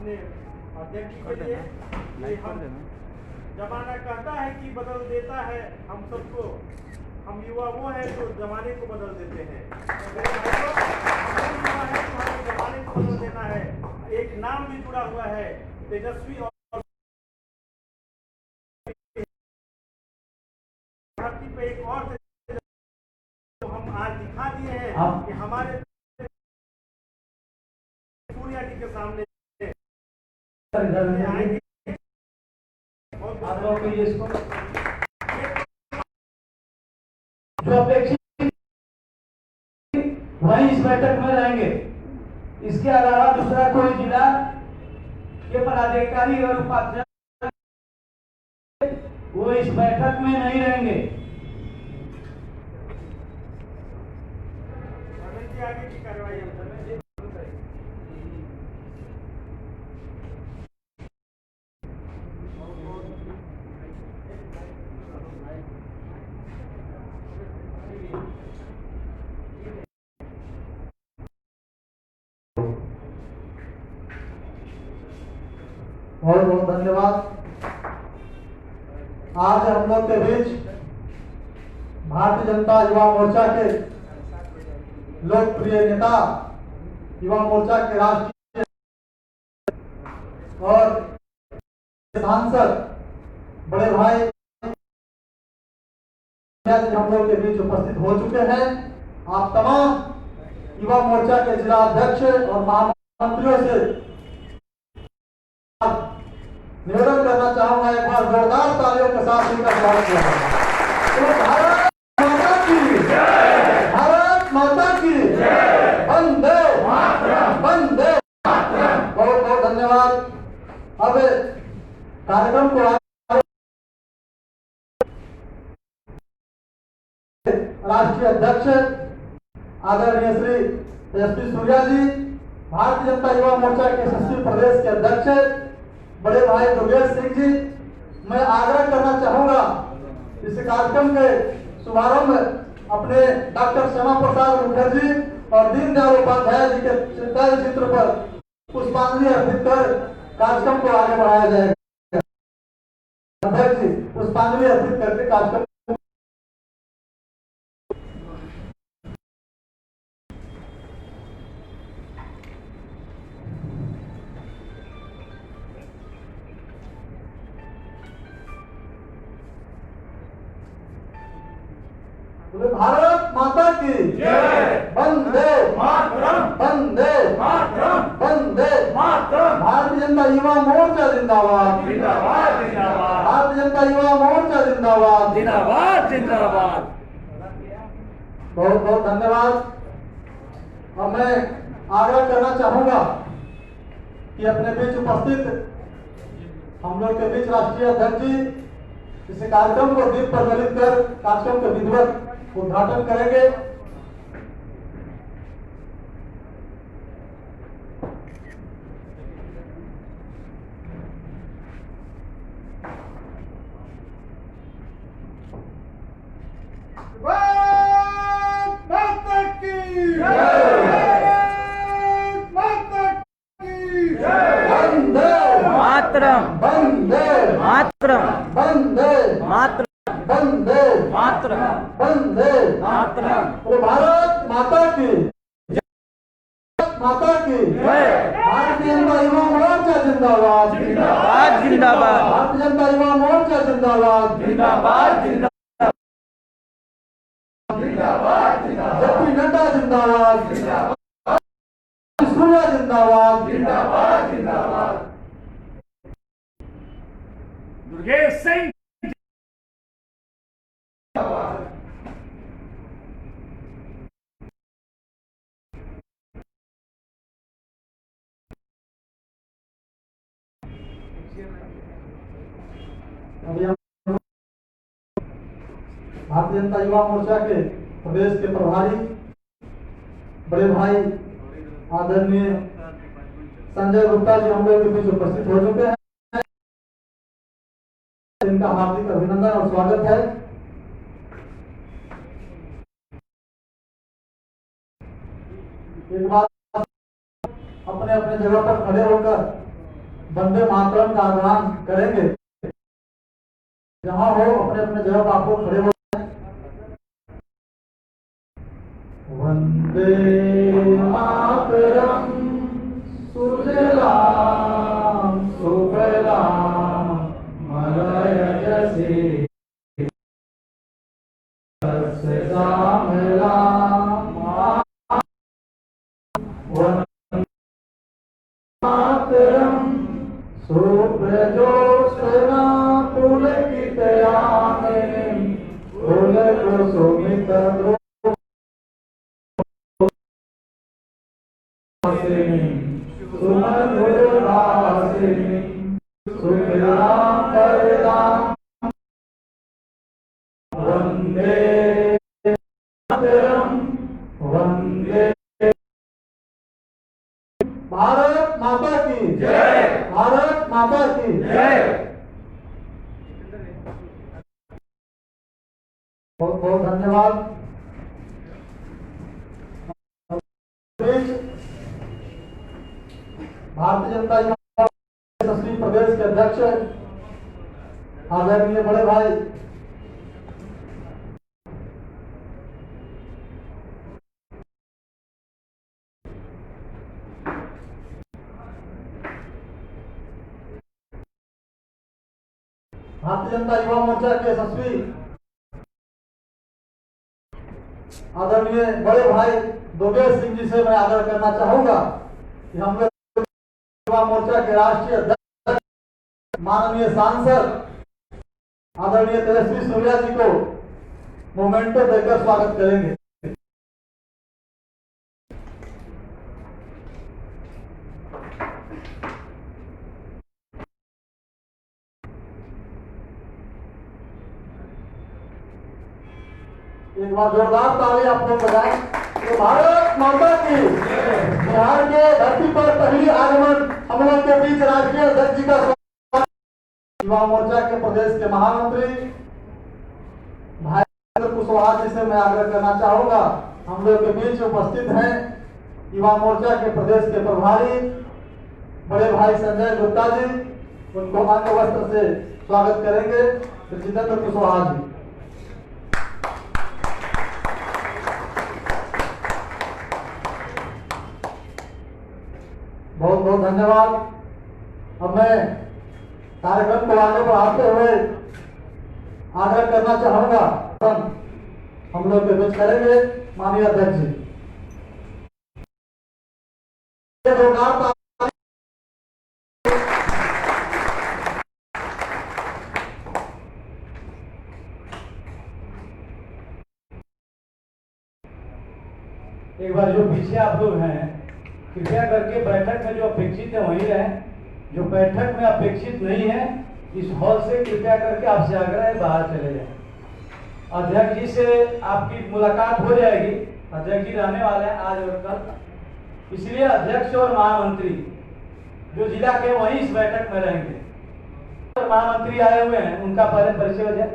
अपने अध्यक्ष के लिए कि हम जमाना कहता है कि बदल देता है हम सबको, हम युवा वो है जो जमाने को बदल देते हैं। मेरे भाइयों, हम युवा है तो हमें जमाने को बदल देना है। एक नाम भी जुड़ा हुआ है, तेजस्वी और धरती पे एक और तो हम आज दिखा दिए हैं कि हमारे सूर्या जी के सामने आप लोग के इसको जो अपेक्षित वही इस बैठक में रहेंगे। इसके अलावा दूसरा कोई जिला के पदाधिकारी और उपाध्यक्ष वो इस बैठक में नहीं रहेंगे। आगे की कार्रवाई बहुत बहुत धन्यवाद। आज हम लोग के बीच भारतीय जनता युवा मोर्चा के लोकप्रिय नेता, युवा मोर्चा के राष्ट्रीय और सांसद बड़े भाई हम लोग के बीच उपस्थित हो चुके हैं। आप तमाम युवा मोर्चा के जिला अध्यक्ष और महामंत्रियों से निवेदन करना चाहूंगा, एक बार जोरदार तालियों के साथ इनका स्वागत किया जाए। भारत माता की जय, भारत माता की जय, वंदे मातरम, वंदे मातरम। बहुत बहुत धन्यवाद। अब कार्यक्रम को राष्ट्रीय अध्यक्ष आदरणीय श्री तेजस्वी सूर्या जी, भारतीय जनता युवा मोर्चा के यशस्वी प्रदेश के अध्यक्ष बड़े भाई दुर्गेश सिंह जी, मैं आग्रह करना चाहूंगा इस कार्यक्रम के शुभारंभ अपने डॉक्टर श्यामा प्रसाद मुखर्जी और दीनदयाल उपाध्याय जी के चित्र पर पुष्पांजलि अर्पित कर कार्यक्रम को आगे बढ़ाया जाएगा। अध्यक्ष जी पुष्पांजलि अर्पित करके कार्यक्रम भारत माता की जय, वंदे मातरम, वंदे मातरम, वंदे मातरम। भारतीय जनता युवा मोर्चा जिंदाबाद, जिंदाबाद, जिंदाबाद। भारतीय जनता युवा मोर्चा जिंदाबाद, जिंदाबाद, जिंदाबाद। बहुत बहुत धन्यवाद। और मैं आग्रह करना चाहूंगा कि अपने बीच उपस्थित हम लोग के बीच राष्ट्रीय अध्यक्ष जी इस कार्यक्रम को दीप प्रज्वलित कर कार्यक्रम के विधिवत उद्घाटन करेंगे। मातरम, वंदे मातरम, वंदे मातरम, वंदे मातरम, वंदे मातरम। भारत माता की जय, माता की जय। भारतीय जनता युवा मोर्चा जिंदाबाद, जिंदाबाद, जिंदाबाद। भारतीय जनता युवा मोर्चा जिंदाबाद, जिंदाबाद, जिंदाबाद, जिंदाबाद, जिंदाबाद। जेपी नड्डा जिंदाबाद, जिंदाबाद। सूर्या जिंदाबाद, जिंदाबाद, जिंदाबाद। दुर्गेश सिंह भारतीय जनता युवा मोर्चा के प्रदेश के प्रभारी बड़े भाई आदरणीय संजय गुप्ता जी हम लोग के बीच उपस्थित हो चुके हैं। इनका हार्दिक अभिनंदन और स्वागत है। एक बार अपने अपने जगह पर खड़े होकर वंदे मातरम का आह्वान करेंगे। जहां हो अपने अपने जगह पर आपको खड़े हो। वंदे मातरम सुजलाम सुफलाम मलयजसे मातरम सुप्रजोत्सना पुलकितयामिनीं पुलकुसुमितद्रुमहासिनीं सुमधुरभासिनीं सुखदां वरदां वंदे मातरम वंदे। भारत माता की जय। भारत माता की जय। बहुत बहुत धन्यवाद। भारतीय जनता पार्टी प्रदेश के अध्यक्ष आदरणीय बड़े भाई भारतीय जनता युवा मोर्चा के यशस्वी आदरणीय बड़े भाई दोगेश सिंह जी से मैं आग्रह करना चाहूंगा कि हम लोग युवा मोर्चा के राष्ट्रीय अध्यक्ष माननीय सांसद आदरणीय तेजस्वी सूर्या जी को मोमेंटो देकर स्वागत करेंगे। एक बार जोरदार ताली आप लोग बजाएं। तो भारत माता की बिहार के धरती पर पहली आगमन हम लोग के बीच राष्ट्रीय अध्यक्ष जी का युवा मोर्चा के प्रदेश के महामंत्री भाई कुशवाहा जी से मैं आग्रह करना चाहूंगा, हम लोग के बीच उपस्थित हैं युवा मोर्चा के प्रदेश के प्रभारी बड़े भाई संजय गुप्ता जी, उनको अंग वस्त्र से स्वागत करेंगे। जितेंद्र कुशवाहा जी। बहुत बहुत धन्यवाद। अब मैं कार्यक्रम को आगे बढ़ाते हुए आग्रह करना चाहूंगा, हम लोग के बीच करेंगे माननीय अध्यक्ष जी। एक बार जो पीछे आप लोग हैं कृपया करके बैठक में जो अपेक्षित है वहीं रहें, जो बैठक में अपेक्षित नहीं है इस हॉल से कृपया करके आपसे आग्रह है बाहर चले जाएं। अध्यक्ष जी से आपकी मुलाकात हो जाएगी, अध्यक्ष जी रहने वाले हैं आज और कल, इसलिए अध्यक्ष और महामंत्री जो जिला के वहीं इस बैठक में रहेंगे। और महामंत्री आए हुए हैं उनका पहले परिचय हो जाए।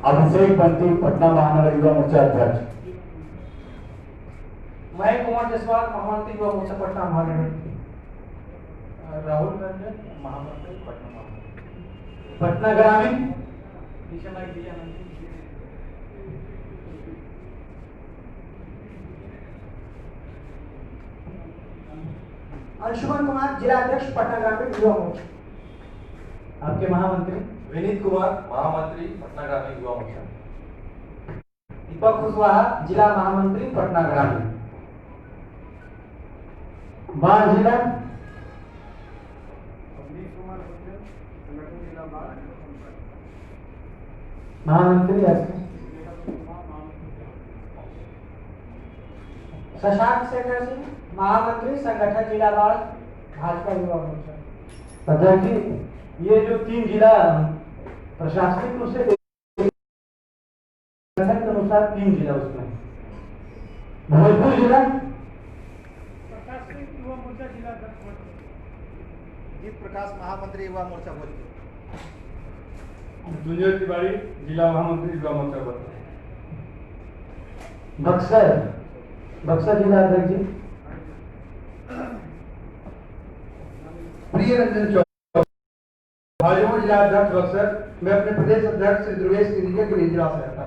अभिषेक बंटी पटना महानगर युवा मोर्चा अध्यक्ष। महेश कुमार जायसवाल महामंत्री युवा मोर्चा पटना महानगर। राहुल रंजन महामंत्री पटना महानगर। पटना ग्रामीण अंशुमन कुमार जिला अध्यक्ष पटना ग्रामीण युवा मोर्चा। आपके महामंत्री विनीत कुमार महामंत्री पटना ग्रामीण युवा मोर्चा। दीपक कुशवाहा जिला महामंत्री पटना ग्रामीण। बाढ़ जिला महामंत्री शशांक शेखर सिंह महामंत्री संगठन जिला बाढ़ भाजपा युवा मोर्चा। अध्यक्ष जी, ये जो 3 जिला प्रशासनिक रूप से के अनुसार 3 जिला उसमें भोजपुर जिला प्रशासनिक युवा मोर्चा जिला जीत प्रकाश महामंत्री युवा मोर्चा भोजपुर। दुनिया तिवारी जिला महामंत्री युवा मोर्चा बक्सर बक्सर जिला अध्यक्ष जी। प्रिय रंजन चौधरी भाजपा जिला अध्यक्ष बक्सर। मैं अपने प्रदेश अध्यक्ष श्री ध्रुवेश गिरिजा के लिए जिला से रहता हूँ।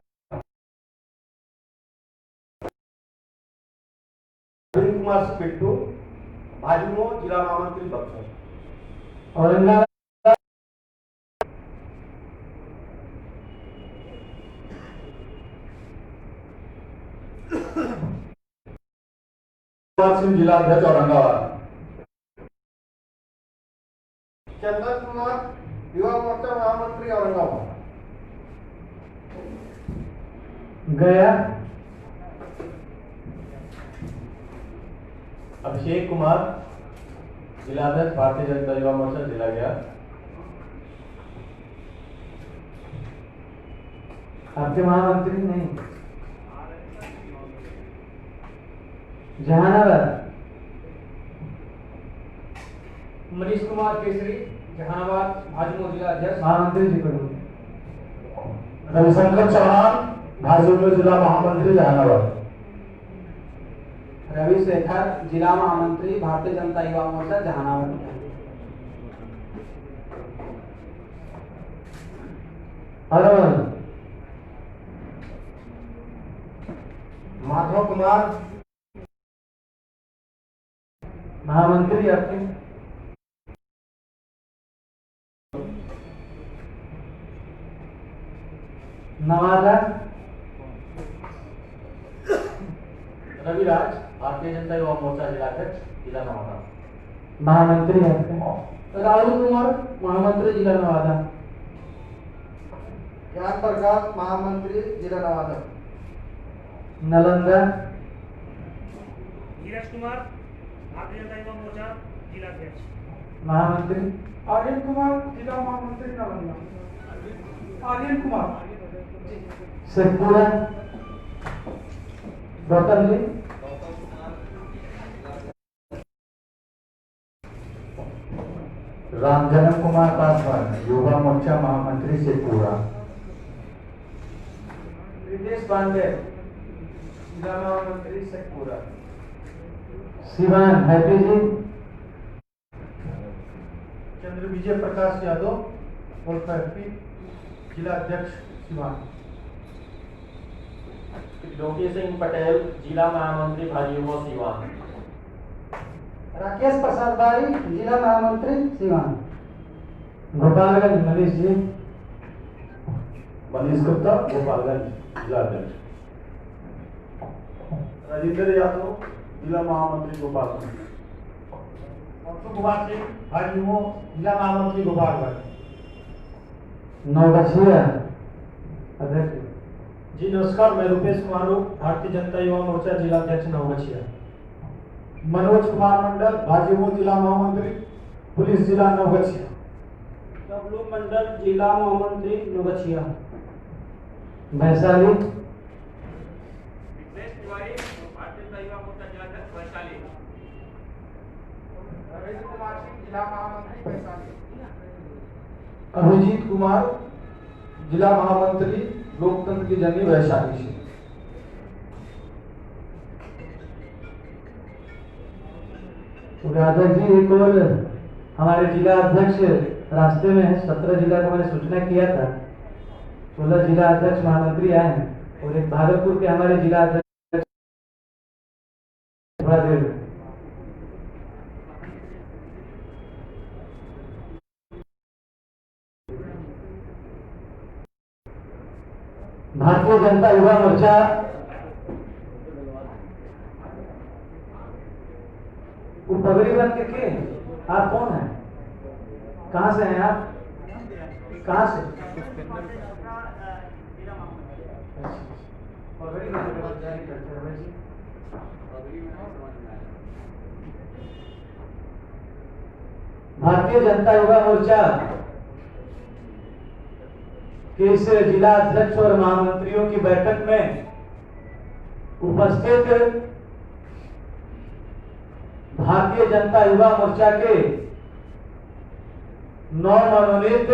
अरविंद कुमार पिट्टू भाजपा जिला महामंत्री बक्सर। औरंगाबाद सिंह जिला अध्यक्ष औरंगाबाद। चंदन कुमार युवा मोर्चा महामंत्री औरंगाबाद। गया अभिषेक कुमार जिला अध्यक्ष भारतीय जनता युवा मोर्चा जिला गया। आपके महामंत्री नहीं। जहानाबाद मनीष कुमार केसरी जहानाबाद भाजपा जिला अध्यक्ष। महामंत्री जी को रविशंकर चौहान भाजपा जिला महामंत्री जहानाबाद। रवि शेखर जिला महामंत्री भारतीय जनता युवा मोर्चा जहानाबाद। अरवल माधव कुमार महामंत्री आपके। नवादा रविराज भारतीय जनता युवा मोर्चा जिला अध्यक्ष जिला नवादा। महामंत्री आपके। राहुल कुमार महामंत्री जिला नवादा। ज्ञान प्रकाश महामंत्री जिला नवादा। नालंदा धीरज कुमार भारतीय जनता युवा मोर्चा जिला अध्यक्ष। महामंत्री। आर्यन कुमार जिला महामंत्री नालंदा। आर्यन कुमार शेखपुरा गौतम जी। रामजन्म कुमार पासवान युवा मोर्चा महामंत्री शेखपुरा। रितेश पांडे जिला महामंत्री शेखपुरा। सिवान हैप्पी जी। चंद्र विजय प्रकाश यादव उर्फ हैप्पी जिला अध्यक्ष सिवान। लोकी सिंह पटेल जिला महामंत्री भाजपा सिवान। राकेश प्रसाद बारी जिला महामंत्री सिवान। गोपालगंज मनीष जी। मनीष गुप्ता गोपालगंज जिला अध्यक्ष। राजेंद्र यादव जिला महामंत्री गोपालगंज। अशोक कुमार सिंह भाजपा जिला महामंत्री गोपालगंज। नौगछिया अध्यक्ष। जी नमस्कार, मैं रुपेश कुमार भारतीय जनता युवा मोर्चा जिला अध्यक्ष नवगछिया। मनोज कुमार मंडल भाजपा जिला महामंत्री पुलिस जिला नवगछिया। डब्लू मंडल जिला महामंत्री नौगछिया। वैशाली विघ्नेश तिवारी भारतीय जनता युवा मोर्चा जिला अध्यक्ष वैशाली। रविंद्र कुमार सिंह जिला महामंत्री वैशाली। अभिजीत कुमार जिला महामंत्री लोकतंत्र की जननी वैशाली से। तो राजा जी एक और हमारे जिला अध्यक्ष रास्ते में है। 17 जिला को मैंने सूचना किया था। 16 जिला अध्यक्ष महामंत्री आए हैं और एक भागलपुर के हमारे जिला अध्यक्ष थोड़ा देर में। भारतीय जनता युवा मोर्चा वो पगड़ी बन के आप कौन हैं? कहाँ से हैं आप? कहाँ से? पगड़ी बन के बाद जारी करते हैं जी। भारतीय जनता युवा मोर्चा के इस जिला अध्यक्ष और महामंत्रियों की बैठक में उपस्थित भारतीय जनता युवा मोर्चा के नवमनोनीत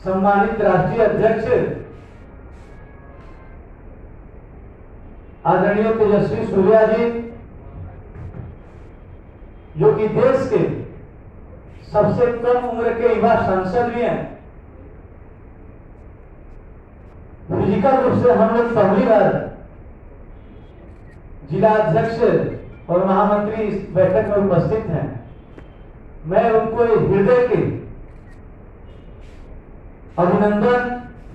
सम्मानित राष्ट्रीय अध्यक्ष आदरणीय तेजस्वी सूर्या जी, जो कि देश के सबसे कम उम्र के युवा सांसद भी हैं। फिजिकल रूप से हम लोग पहली बार जिला अध्यक्ष और महामंत्री इस बैठक में उपस्थित हैं। मैं उनको हृदय के अभिनंदन,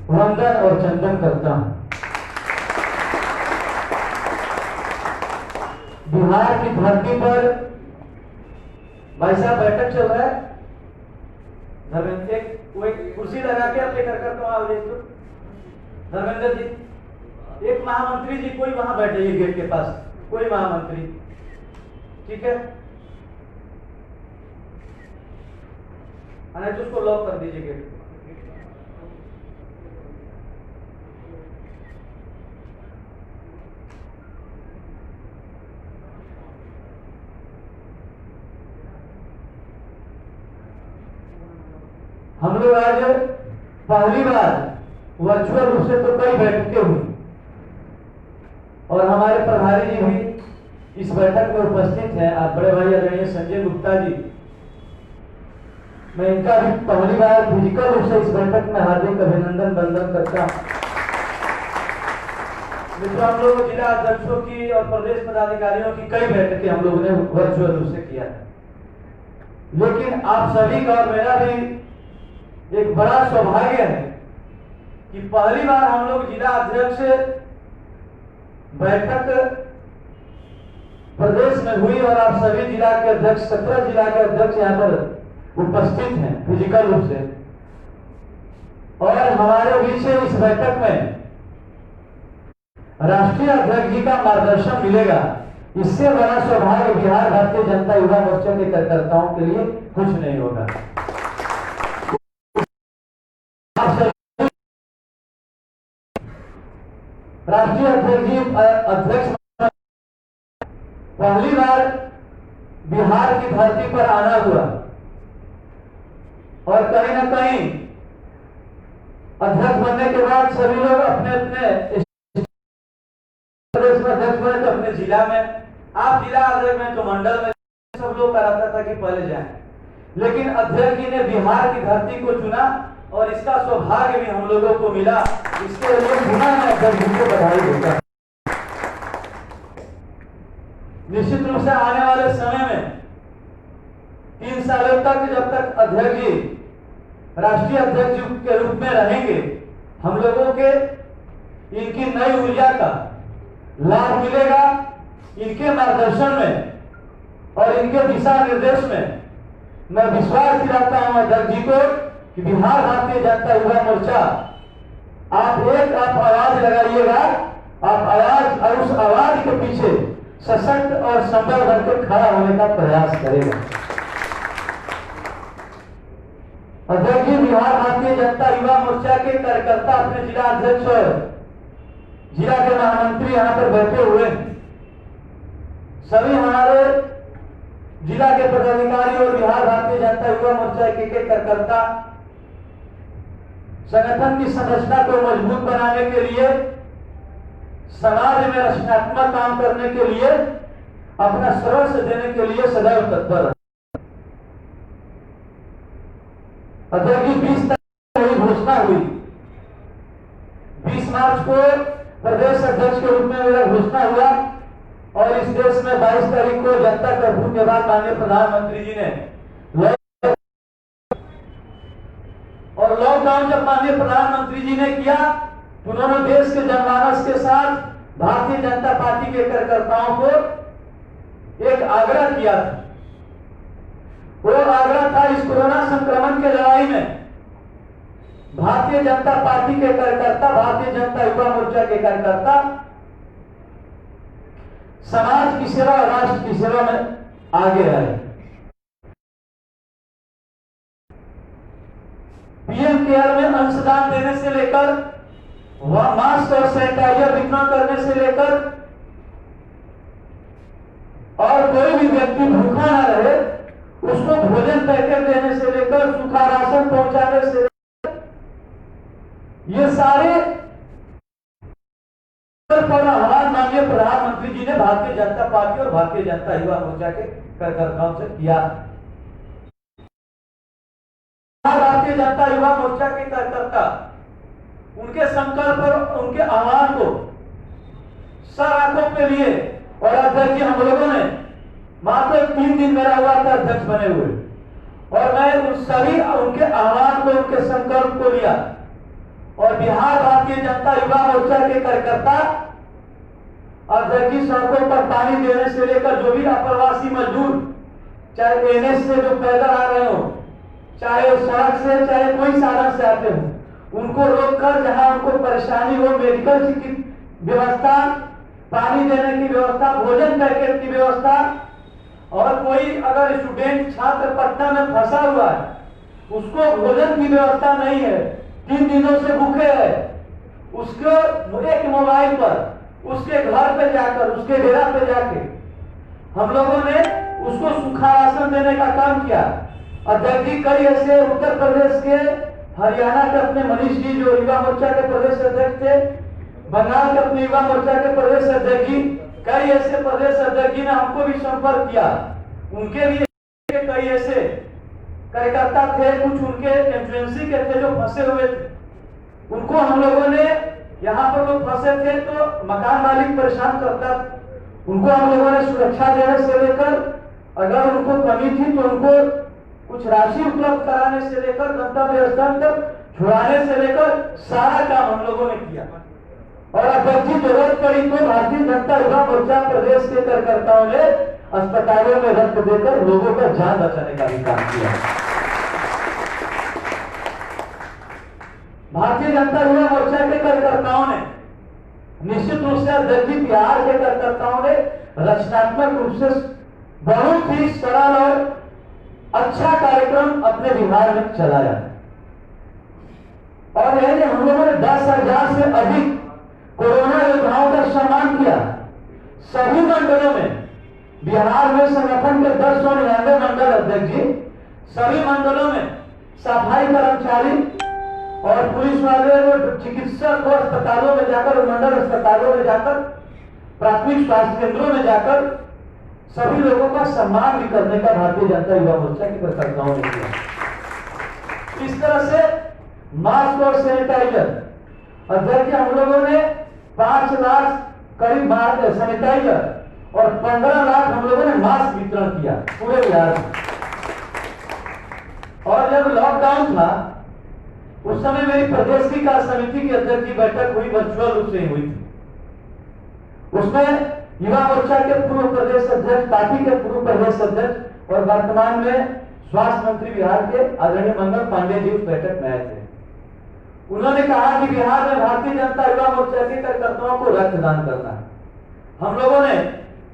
वंदन और चंदन करता हूं। बिहार की धरती पर भाई साहब बैठक चल रहा है। धर्मेंद्र वो एक कुर्सी लगा के आप लेकर कर आओ। धर्मेंद्र जी, एक महामंत्री जी कोई वहां बैठे गेट के पास, कोई महामंत्री, ठीक है? नहीं तो उसको लॉक कर दीजिए गेट। हम लोग आज पहली बार वर्चुअल रूप से तो कई बैठकें हुई और हमारे प्रभारी जी भी इस बैठक में उपस्थित हैं। आप बड़े भाई आदरणीय संजय गुप्ता जी, मैं इनका भी पहली बार फिजिकल रूप से इस बैठक में हार्दिक अभिनंदन वंदन करता हूं। मित्रों, हम लोग जिला अध्यक्षों की और प्रदेश पदाधिकारियों की कई बैठकें हम लोगों ने वर्चुअल रूप से किया है, लेकिन आप सभी का और मेरा भी एक बड़ा सौभाग्य है कि पहली बार हम लोग जिला अध्यक्ष बैठक प्रदेश में हुई और आप सभी जिला के अध्यक्ष, 17 जिला के अध्यक्ष यहाँ पर उपस्थित हैं फिजिकल रूप से। और हमारे बीच इस बैठक में राष्ट्रीय अध्यक्ष जी का मार्गदर्शन मिलेगा। इससे बड़ा सौभाग्य बिहार भारतीय जनता युवा मोर्चा के कार्यकर्ताओं के लिए कुछ नहीं होगा। राष्ट्रीय अध्यक्ष जी अध्यक्ष पहली बार बिहार की धरती पर आना हुआ और कहीं ना कहीं अध्यक्ष बनने के बाद सभी लोग अपने अपने प्रदेश में अध्यक्ष बने तो अपने जिला में, आप जिला अध्यक्ष में तो मंडल में, सब लोग कराता था कि पहले जाएं, लेकिन अध्यक्ष जी ने बिहार की धरती को चुना और इसका सौभाग्य भी हम लोगों को मिला। इसके लिए पुनः मैं अध्यक्ष जी को बधाई देता हूं। निश्चित रूप से आने वाले समय में 3 सालों तक जब तक अध्यक्ष जी राष्ट्रीय अध्यक्ष के रूप में रहेंगे, हम लोगों के इनकी नई ऊर्जा का लाभ मिलेगा। इनके मार्गदर्शन में और इनके दिशा निर्देश में मैं विश्वास दिलाता हूं अध्यक्ष जी को कि बिहार भारतीय जनता युवा मोर्चा आप आवाज लगाइएगा, आप आवाज और उस आवाज के पीछे सशक्त और संबल बनकर खड़ा होने का प्रयास करेगा। अध्यक्ष जी, बिहार भारतीय जनता युवा मोर्चा के कार्यकर्ता, अपने जिला अध्यक्ष और जिला के महामंत्री यहाँ पर बैठे हुए हैं। सभी हमारे जिला के पदाधिकारी और बिहार भारतीय जनता युवा मोर्चा के कार्यकर्ता संगठन की संरचना को मजबूत बनाने के लिए, समाज में रचनात्मक काम करने के लिए, अपना सर्वस्व देने के लिए सदैव तत्पर है। अध्यक्ष जी, 20 तारीख को घोषणा हुई, 20 मार्च को प्रदेश अध्यक्ष के रूप में मेरा घोषणा हुआ और इस देश में 22 तारीख को जनता कर्फ्यू के बाद माननीय प्रधानमंत्री जी ने और लॉकडाउन जब माननीय प्रधानमंत्री जी ने किया तो उन्होंने देश के जनमानस के साथ भारतीय जनता पार्टी के कार्यकर्ताओं को एक आग्रह किया था। वो आग्रह था, इस कोरोना संक्रमण के लड़ाई में भारतीय जनता पार्टी के कार्यकर्ता, भारतीय जनता युवा मोर्चा के कार्यकर्ता समाज की सेवा और राष्ट्र की सेवा में आगे आए। पीएम केयर में अंशदान देने से लेकर, मास्क और सैनिटाइजर वितरण करने से लेकर, और कोई भी व्यक्ति भूखा ना रहे उसको भोजन पैकेट देने से लेकर, सूखा राशन पहुंचाने से लेकर, ये सारे हमारे माननीय प्रधान भारतीय जनता पार्टी और भारतीय जनता युवा मोर्चा के कार्यकर्ताओं से किया। भारतीय जनता युवा मोर्चा के कार्यकर्ता उनके संकल्प और उनके आह्वान को सर आंखों पे लिए और अध्यक्ष जी हम लोगों ने मात्र 3 दिन मेरा हुआ था अध्यक्ष बने हुए, और मैं उन सभी उनके आह्वान को, उनके संकल्प को लिया और बिहार भारतीय जनता युवा मोर्चा के कार्यकर्ता अध्यक्ष जी सड़कों पर पानी देने से लेकर जो भी अप्रवासी मजदूर, चाहे एनएच से जो पैदल आ रहे हो, चाहे वो सड़क से, चाहे कोई साधन से आते हो, उनको रोककर जहां उनको परेशानी हो, मेडिकल की व्यवस्था, पानी देने की व्यवस्था, भोजन पैकेट की व्यवस्था, और कोई अगर स्टूडेंट छात्र पटना में फंसा हुआ है, उसको भोजन की व्यवस्था नहीं है, 3 दिनों से भूखे है, उसको एक मोबाइल पर उसके घर पे जाकर, उसके डेरा पे जाके हम लोगों ने उसको सूखा राशन देने का काम किया। अध्यक्ष जी कई ऐसे उत्तर प्रदेश के, हरियाणा के अपने मनीष जी जो युवा मोर्चा के प्रदेश अध्यक्ष थे, बंगाल के अपने युवा मोर्चा के प्रदेश अध्यक्ष जी, कई ऐसे प्रदेश अध्यक्ष जी ने हमको भी संपर्क किया। उनके भी कई ऐसे कार्यकर्ता थे, कुछ उनके इंफ्लुएंसी के थे जो फंसे हुए थे, उनको हम लोगों ने, यहाँ पर लोग फंसे थे तो मकान मालिक परेशान करता, उनको हम लोगों ने सुरक्षा देने से लेकर, अगर उनको कमी थी तो उनको कुछ राशि उपलब्ध कराने से लेकर, गंतव्य स्थान तक छुड़ाने से लेकर सारा काम हम लोगों ने किया। और अध्यक्ष जी जरूरत पड़ी तो भारतीय जनता युवा मोर्चा प्रदेश के कार्यकर्ताओं ने अस्पतालों में रक्त देकर लोगों का जान बचाने का भी काम किया। भारतीय जनता युवा मोर्चा के कार्यकर्ताओं ने निश्चित रूप से, अध्यक्ष जी बिहार के कार्यकर्ताओं ने रचनात्मक रूप से बहुत ही सरल और अच्छा कार्यक्रम अपने बिहार में चलाया, और यह हम लोगों ने 10,000 से अधिक कोरोना योद्धाओं का सम्मान किया। सभी मंडलों में, बिहार में संगठन के 1099 मंडल अध्यक्ष जी, सभी मंडलों में सफाई कर्मचारी और पुलिस वाले और चिकित्सक को अस्पतालों में जाकर, मंडल अस्पतालों में जाकर, प्राथमिक स्वास्थ्य केंद्रों में जाकर सभी लोगों का सम्मान भी करने का भारतीय जनता युवा मोर्चा के कार्यकर्ताओं ने किया। इस तरह से मास्क और सैनिटाइजर, अध्यक्ष हम लोगों ने 5 लाख करीब सैनिटाइजर और 15 लाख हम लोगों ने मास्क वितरण किया पूरे बिहार में। और जब लॉकडाउन था उस समय मेरी प्रदेश की कार्य समिति की अध्यक्ष की बैठक हुई, वर्चुअल रूप से हुई थी। उसमें युवा मोर्चा के पूर्व प्रदेश अध्यक्ष, पार्टी के पूर्व प्रदेश अध्यक्ष और वर्तमान में स्वास्थ्य मंत्री बिहार के आदरणीय मंगल पांडे जी उस बैठक में आए थे। उन्होंने कहा कि बिहार में भारतीय जनता युवा मोर्चा के कार्यकर्ताओं को रक्तदान करना है। हम लोगों ने,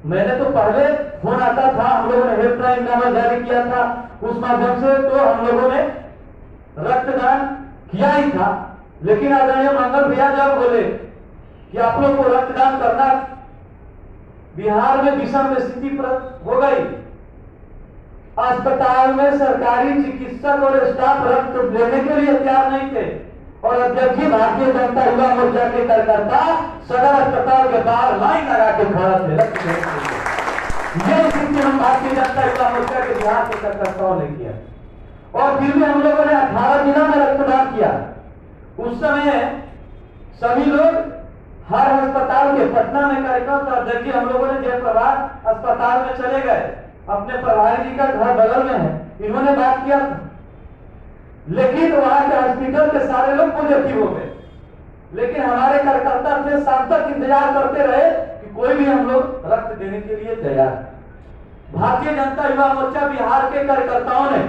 मैंने तो पहले फोन आता था, हम लोगों ने हेल्पलाइन नंबर जारी किया था, उस माध्यम से तो हम लोगों ने रक्तदान किया ही था। लेकिन आदरणीय मंगल भैया जब बोले कि आप लोग को रक्तदान करना, बिहार में विषम स्थिति हो गई, अस्पताल में सरकारी चिकित्सक और स्टाफ रक्त देने के लिए तैयार नहीं थे, और अध्यक्ष जी भारतीय जनता युवा मोर्चा के कार्यकर्ता सदर अस्पताल के बाहर लाइन लगा के खड़ा थे रक्त देने के लिए। ये स्थिति हम भारतीय जनता युवा मोर्चा के बिहार के कार्यकर्ताओं ने किया, और फिर भी हम लोगों ने 18 जिला में रक्तदान किया। उस समय सभी लोग हर अस्पताल के, पटना में कार्यक्रम था, अध्यक्ष जी हम लोगों ने जयप्रभात अस्पताल में चले गए, अपने प्रभारी जी का घर बगल में है, इन्होंने बात किया था, लेकिन वहां के हॉस्पिटल के सारे लोग पॉजिटिव हो गए। लेकिन हमारे कार्यकर्ता थे, शाम तक इंतजार करते रहे कि कोई भी हम लोग रक्त देने के लिए तैयार। भारतीय जनता युवा मोर्चा बिहार के कार्यकर्ताओं ने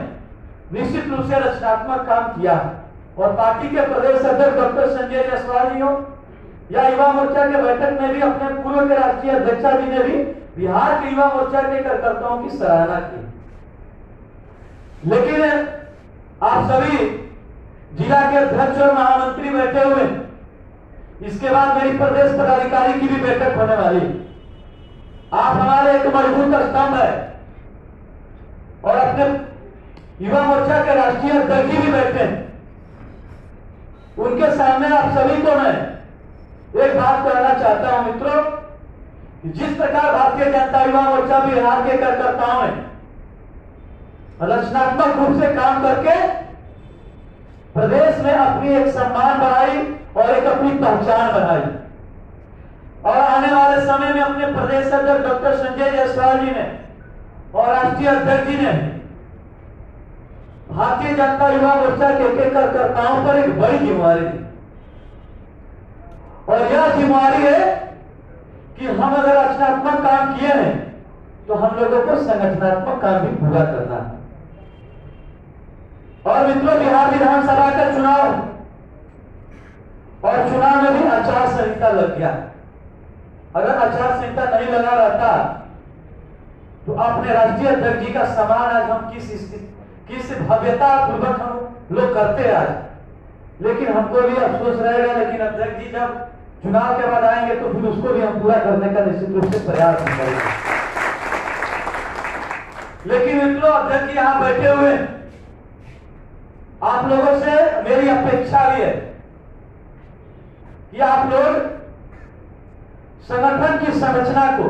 निश्चित रूप से रचनात्मक काम किया, और पार्टी के प्रदेश अध्यक्ष डॉक्टर संजय जायसवाल जी हो या युवा मोर्चा के बैठक में भी अपने पूर्व के राष्ट्रीय अध्यक्षा जी ने भी बिहार के युवा मोर्चा के कार्यकर्ताओं की सराहना की। लेकिन आप सभी जिला के अध्यक्ष और महामंत्री बैठे हुए, इसके बाद मेरी प्रदेश पदाधिकारी की भी बैठक होने वाली। आप हमारे एक मजबूत स्तंभ है, और अपने युवा मोर्चा के राष्ट्रीय अध्यक्ष भी बैठे हैं, उनके सामने आप सभी को मैं एक बात कहना चाहता हूं मित्रों, कि जिस प्रकार भारतीय जनता युवा मोर्चा बिहार के कार्यकर्ताओं ने रचनात्मक रूप से काम करके प्रदेश में अपनी एक सम्मान बढ़ाई और एक अपनी पहचान बनाई, और आने वाले समय में अपने प्रदेश अध्यक्ष डॉक्टर संजय जायसवाल जी ने और राष्ट्रीय अध्यक्ष जी ने भारतीय जनता युवा मोर्चा के एक कार्यकर्ताओं पर एक बड़ी जिम्मेवारी दी, और यह जिम्मेवारी है कि हम अगर रचनात्मक काम किए हैं तो हम लोगों को संगठनात्मक काम भी पूरा करना है। और मित्रों, बिहार विधानसभा का चुनाव, और चुनाव में भी आचार संहिता लग गया। अगर आचार संहिता नहीं लगा रहता तो अपने राष्ट्रीय अध्यक्ष जी का सम्मान आज हम किस भव्यता पूर्वक हम लोग करते हैं आज, लेकिन हमको भी अफसोस रहेगा। लेकिन अध्यक्ष जी जब चुनाव के बाद आएंगे तो फिर उसको भी हम पूरा करने का निश्चित रूप से प्रयास करेंगे। लेकिन मित्रों, अध्यक्ष जी यहां बैठे हुए, आप लोगों से मेरी अपेक्षा भी है कि आप लोग संगठन की संरचना को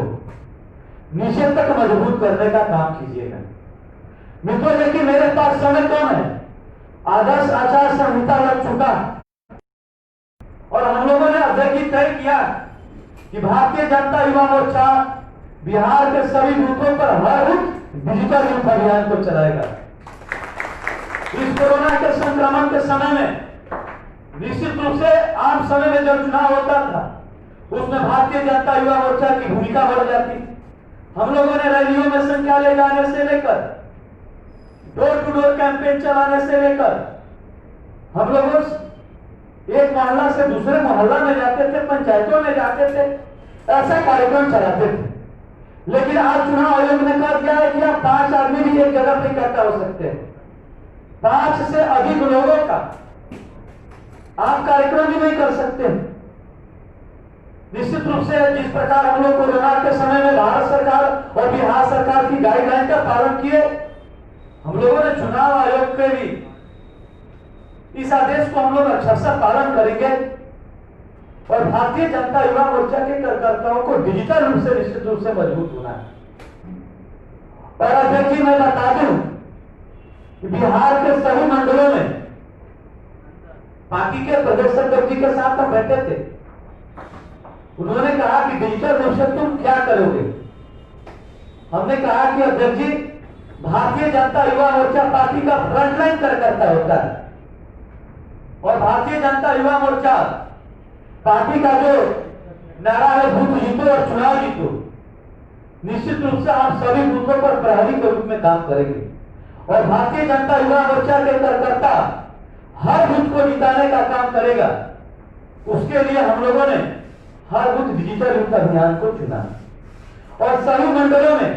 नीचे तक मजबूत करने का काम कीजिएगा। मित्रों, लेकिन मेरे पास समय कम है, आदर्श आचार संहिता लग चुका और हम लोगों ने अध्यक्ष जी तय किया कि भारतीय जनता युवा मोर्चा बिहार के सभी बूथों पर हर बूथ डिजिटल यूथ अभियान को चलाएगा। इस कोरोना के संक्रमण के समय में निश्चित रूप से आम समय में जब चुनाव होता था उसमें भारतीय जनता युवा मोर्चा की भूमिका बढ़ जाती। हम लोगों ने रैलियों में संख्या ले जाने से लेकर डोर टू डोर कैंपेन चलाने से लेकर हम लोग एक मोहल्ला से दूसरे मोहल्ला में जाते थे, पंचायतों में जाते थे, ऐसा कार्यक्रम चलाते थे। लेकिन आज चुनाव आयोग ने कर दिया है कि आप 5 आदमी भी एक जगह पर इकट्ठा हो सकते हैं। 5 से अधिक लोगों का आप कार्यक्रम भी नहीं कर सकते। निश्चित रूप से जिस प्रकार हम लोग कोरोना के समय में भारत सरकार और बिहार सरकार की गाइडलाइन का पालन किए, हम लोगों ने चुनाव आयोग के भी इस आदेश को हम लोग अक्षरशः पालन करेंगे और भारतीय जनता युवा मोर्चा के कार्यकर्ताओं को डिजिटल रूप से निश्चित रूप से मजबूत होना है। और अध्यक्ष जी, मैं बता दूं कि बिहार के सभी मंडलों में पार्टी के प्रदेश अध्यक्ष जी के साथ हम बैठे थे। उन्होंने कहा कि डिजिटल रूप से तुम क्या करोगे। हमने कहा कि अध्यक्ष जी, भारतीय जनता युवा मोर्चा पार्टी का फ्रंटलाइन कार्यकर्ता होता है और भारतीय जनता युवा मोर्चा पार्टी का जो नारा है बूथ जीतो और चुनाव जीतो, निश्चित रूप से आप सभी बूथों पर प्रहरी के रूप में काम करेंगे और भारतीय जनता युवा मोर्चा के कार्यकर्ता हर बूथ को जिताने का काम करेगा। उसके लिए हम लोगों ने हर बूथ डिजिटल यूथ अभियान को चुना और सभी मंडलों में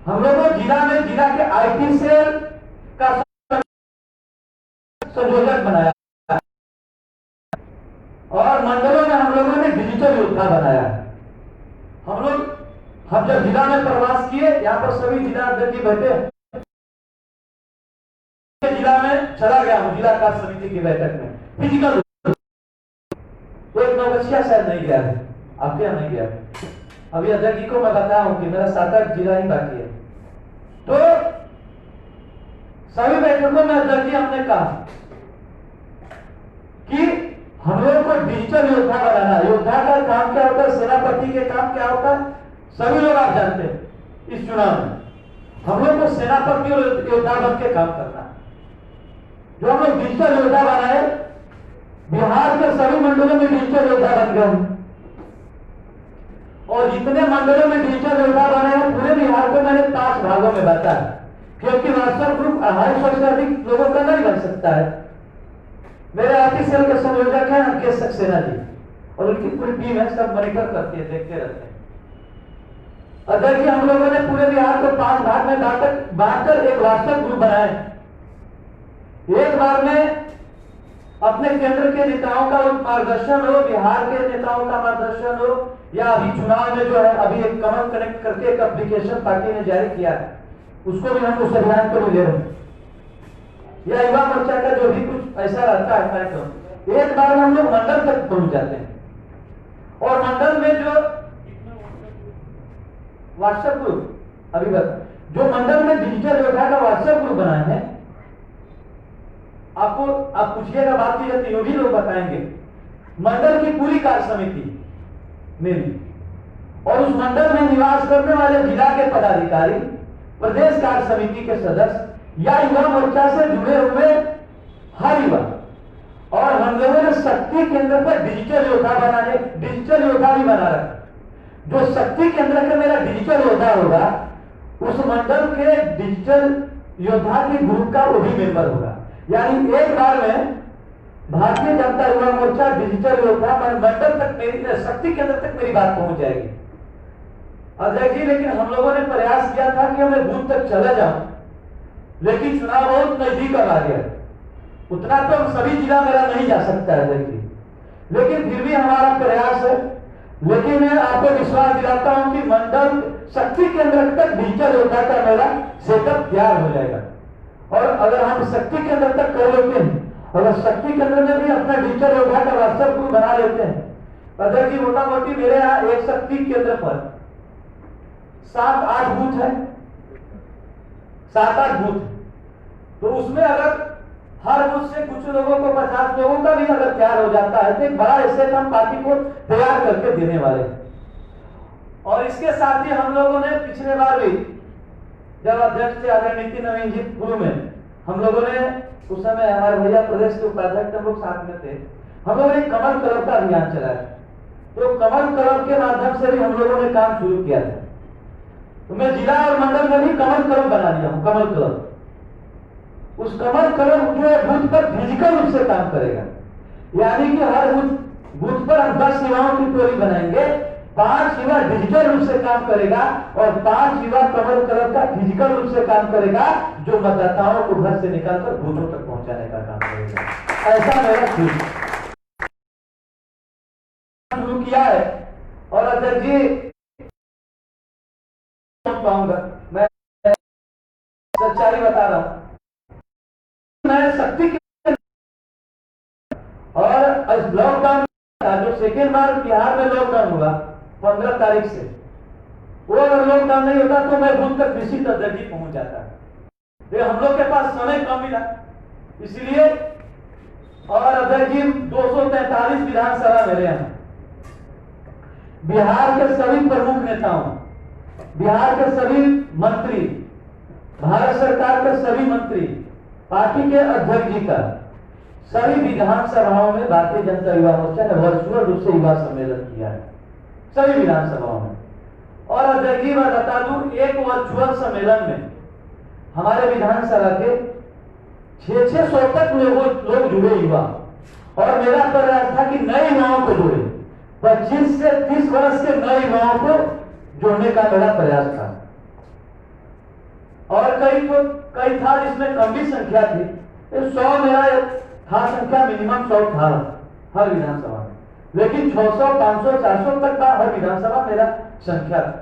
हम लोगों जिला के आईटी सेल का संयोजक बनाया और मंडलों में हम लोगों ने डिजिटल योद्धा बनाया। हम जब जिला में प्रवास किए, यहाँ पर सभी जिला अध्यक्ष बैठे, जिला में चला गया हूँ जिला कार्य समिति की बैठक में फिजिकल, तो एक नौगछिया शायद नहीं गया है, आपके यहाँ नहीं गया। अभी अध्यक्ष जी को मैं बताया हूँ कि मेरा 7-8 जिला ही बाकी है। तो सभी बैठकों में अध्यक्ष जी हमने कहा कि हम लोग को डिजिटल योद्धा बनाना। योद्धा का काम क्या होता है, सेनापति के काम क्या होता है, सभी लोग आप जानते हैं। इस चुनाव में हम लोग को सेनापति और योद्धा बन के काम करना। जो हम लोग डिजिटल योद्धा बनाए, बिहार के सभी मंडलों में डिजिटल योद्धा बन गए और जितने मंडलों में डिजिटल योद्धा बने हैं पूरे बिहार को मैंने 5 भागों में बांटा है, क्योंकि व्हाट्सएप ग्रुप 250 से अधिक लोगों का नहीं बन सकता है। मेरे आईटी सेल के संयोजक हैं अंकित सक्सेना जी और उनकी पूरी टीम है, सब मॉनिटर करती है, देखते रहते हैं। अध्यक्ष जी, हम लोगों ने पूरे बिहार को 5 भाग में बांटकर एक व्हाट्सएप ग्रुप बनाए। एक बार में अपने केंद्र के नेताओं का मार्गदर्शन हो, बिहार के नेताओं का मार्गदर्शन हो, या अभी चुनाव में जो है अभी एक कमल कनेक्ट करके एक एप्लीकेशन पार्टी ने जारी किया है, उसको भी हम उस अभियान को भी ले रहे हैं। या युवा मोर्चा का जो भी कुछ ऐसा रहता है कार्यक्रम, एक बार में हम लोग मंडल तक पहुंच जाते हैं और मंडल में जो व्हाट्सएप ग्रुप अभी बता, जो मंडल में डिजिटल योद्धा का व्हाट्सएप ग्रुप बनाए हैं, आपको आप पूछिएगा, बात की जाती है, भी लोग बताएंगे। मंडल की पूरी कार्य समिति मेरी और उस मंडल में निवास करने वाले जिला के पदाधिकारी, प्रदेश कार्य समिति के सदस्य या युवा मोर्चा से जुड़े हुए हर युवा, और हम लोगों ने शक्ति केंद्र पर डिजिटल योद्धा बनाने, डिजिटल योद्धा भी बना रखा। जो शक्ति केंद्र का मेरा डिजिटल योद्धा होगा, उस मंडल के डिजिटल योद्धा के ग्रुप का वो भी मेंबर होगा। यानी एक बार में भारतीय जनता युवा मोर्चा डिजिटल योद्धा मंडल तक मेरी, शक्ति केंद्र तक मेरी बात पहुंच जाएगी। अजय जी, लेकिन हम लोगों ने प्रयास किया था कि हमें बूथ तक चला जाऊं, लेकिन चुनाव बहुत नजदीक आ गया, उतना तो सभी जिला मेरा नहीं जा सकता है देखिए, लेकिन फिर भी हमारा प्रयास है। लेकिन मैं आपको विश्वास दिलाता हूं कि मंडल शक्ति केंद्र तक डिजिटल योद्धा का मेरा सेटअप तैयार हो जाएगा। और अगर हम शक्ति केंद्र तक कर लेते हैं, अगर शक्ति केंद्र में भी अपना डिजिटल योद्धा का व्हाट्सएप ग्रुप बना लेते हैं, अगर जी मोटा मोटी मेरे यहाँ एक शक्ति केंद्र पर 7-8 बूथ है, 7-8 बूथ, तो उसमें अगर हर बूथ से कुछ लोगों को 50 लोगों का भी अगर तैयार हो जाता है तो एक बड़ा एसेट हम पार्टी को तैयार करके देने वाले हैं। और इसके साथ ही हम लोगों ने पिछले बार भी जब अध्यक्ष थे आदरणीय नितिन नवीन जी पूर्व में, हम लोगों ने उस समय हमारे भैया प्रदेश के उपाध्यक्ष हम लोग साथ में थे, हम लोगों ने कमल क्लब का अभियान चलाया। तो कमल क्लब के माध्यम से भी हम लोगों ने काम शुरू किया था। तो मैं जिला और मंडल में भी कमल क्लब बना दिया हूं, कमल क्लब। उस कमल क्लब जो है बूथ पर फिजिकल रूप से काम करेगा, यानी कि हर बूथ पर हम 10 युवाओं की टोली बनाएंगे, 5 युवा डिजिटल रूप से काम करेगा और 5 युवा कमल क्लब का फिजिकल रूप से काम करेगा, जो मतदाताओं को घर से निकालकर बूथों तक पहुंचाने का काम करेगा। ऐसा मेरा शुरू किया है। और अध्यक्ष जी पाऊंगा, मैं सच्चाई बता रहा हूं, मैं शक्ति के और इस लॉकडाउन का जो सेकेंड बार बिहार में लॉकडाउन हुआ 15 तारीख से, वो अगर लॉकडाउन नहीं होता तो मैं बूथ तक निश्चित अध्यक्ष जी पहुंच जाता। ये हम लोग के पास समय कम मिला इसलिए। और अध्यक्ष जी 243 विधानसभा मेरे यहाँ, बिहार के सभी प्रमुख नेताओं, बिहार के सभी मंत्री, भारत सरकार के सभी मंत्री, पार्टी के अध्यक्ष जी का सभी विधानसभाओं में भारतीय जनता युवा मोर्चा ने वर्चुअल रूप से युवा सम्मेलन किया है, सभी विधानसभाओं में। और अध्यक्ष जी मैं बता दूं, एक वर्चुअल सम्मेलन में हमारे विधानसभा के 600 तक लोग जुड़े युवा, और मेरा प्रयास था कि नए युवाओं को जोड़े, 25 से 30 वर्ष के नए युवाओं को जोड़ने का मेरा प्रयास था। और कई था जिसमें कम भी संख्या थी, 100 मेरा था संख्या, मिनिमम 100 था हर विधानसभा में, लेकिन 600, 500, 400 तक का हर विधानसभा मेरा संख्या था।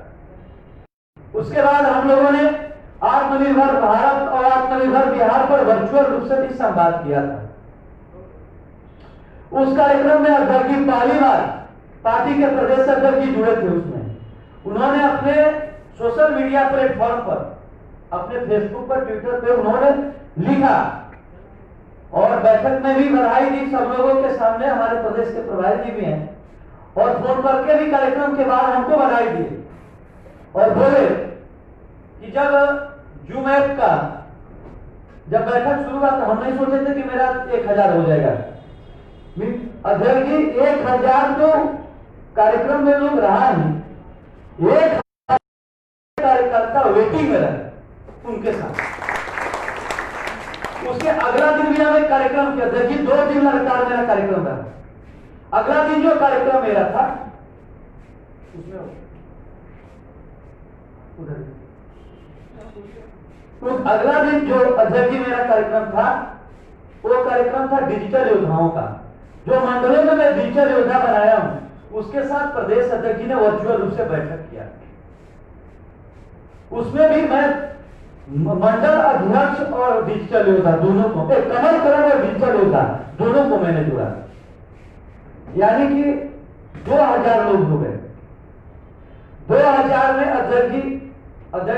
उसके बाद हम लोगों ने आत्मनिर्भर भारत और आत्मनिर्भर बिहार पर वर्चुअल रूप से भी संवाद किया था। उस कार्यक्रम में अध्यक्ष जी पहली बार पार्टी के प्रदेश अध्यक्ष जी जुड़े थे। उसमें उन्होंने अपने सोशल मीडिया प्लेटफॉर्म पर, अपने फेसबुक पर, ट्विटर पे उन्होंने लिखा और बैठक में भी बधाई दी सब लोगों के सामने, हमारे प्रदेश के प्रभारी जी भी हैं, और फोन करके भी कार्यक्रम के बाद हमको बधाई दी और बोले कि जब जूम ऐप का जब बैठक शुरू हुआ तो हम नहीं सोचे थे कि मेरा 1000 हो जाएगा। अध्यक्ष जी 1000 तो कार्यक्रम में लोग रहा नहीं, 1000 कार्यकर्ता वेटिंग में रहे उनके साथ। उसके अगला दिन भी हमें कार्यक्रम किया, देखिए 2 दिन लगातार मेरा कार्यक्रम रहा। अगला दिन जो कार्यक्रम मेरा था उसमें उधर उस अगला दिन जो अध्यक्ष जी मेरा कार्यक्रम था, वो कार्यक्रम था डिजिटल योद्धाओं का, जो मंडलों में मैं डिजिटल योद्धा बनाया हूं, उसके साथ प्रदेश अध्यक्ष जी ने वर्चुअल रूप से बैठक किया। उसमें भी मैं मंडल अध्यक्ष और डिजिटल योद्धा दोनों को, कमल क्लब और डिजिटल योद्धा दोनों को मैंने जोड़ा, यानी कि 2000 लोग हो गए। 2000 में अध्यक्ष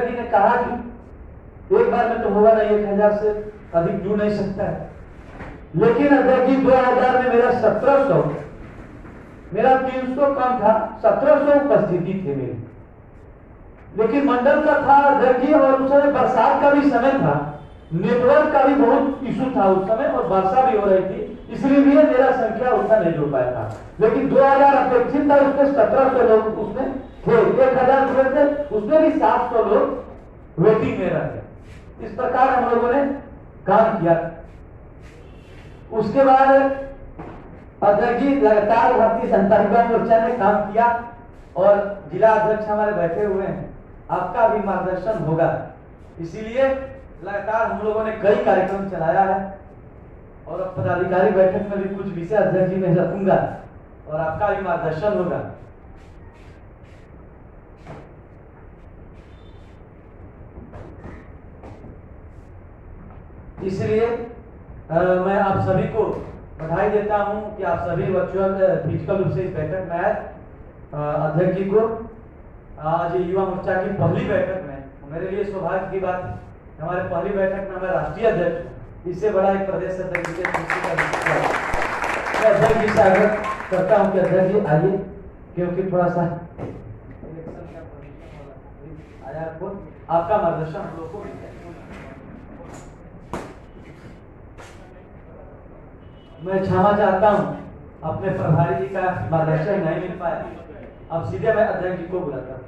जी ने कहा कि एक बार में तो होगा नहीं, 1000 से अधिक जुड़ नहीं सकता है। लेकिन अध्यक्ष जी 2000 में मेरा 1700, मेरा 300 कम था, 1700 उपस्थिति थे मेरी। लेकिन मंडल का था अध्यक्ष जी, और उस समय बरसात का भी समय था, नेटवर्क का भी बहुत इशू था उस समय, और वर्षा भी हो रही थी, इसलिए भी मेरा संख्या उतना नहीं जुड़ पाया था। लेकिन 2000 अपेक्षित था, उसमें 1700 लोग उसमें थे, 1000 जुड़े थे, उसमें भी 700 लोग वेटिंग में रहे। इस प्रकार हम लोगों ने काम किया। उसके बाद अध्यक्ष जी लगातार भारतीय जनता युवा मोर्चा ने काम किया, और जिला अध्यक्ष हमारे बैठे हुए हैं, आपका भी मार्गदर्शन होगा। इसीलिए लगातार हम लोगों ने कई कार्यक्रम चलाया है, और अब पदाधिकारी बैठक में भी कुछ विषय अध्यक्ष जी में रखूंगा, और आपका भी मार्गदर्शन होगा। इसलिए मैं आप सभी को बधाई देता हूं कि आप सभी वर्चुअल फिजिकल रूप से इस बैठक में आए। अध्यक्ष जी को आज युवा मोर्चा की पहली बैठक में मेरे लिए सौभाग्य की बात है, हमारे पहली बैठक में हमारे राष्ट्रीय अध्यक्ष, इससे बड़ा एक प्रदेश अध्यक्ष जी मैं अध्यक्ष जी से आग्रह करता हूं कि अध्यक्ष जी आइए, क्योंकि थोड़ा सा इलेक्शन का परमिशन आया आपको, आपका मार्गदर्शन हम लोग को मिल जाए। मैं क्षमा चाहता हूं, अपने प्रभारी जी का मार्गदर्शन नहीं मिल पाया। अब सीधे मैं अध्यक्ष जी को बुलाता हूं।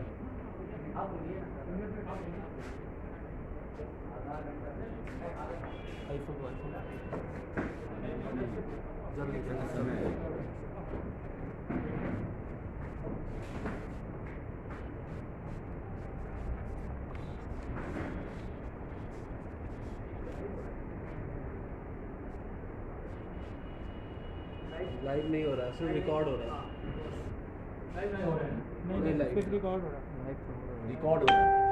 लाइव नहीं हो रहा, सिर्फ रिकॉर्ड हो रहा है। नहीं रिकॉर्ड हो रहा है। रिकॉर्ड हो रहा है।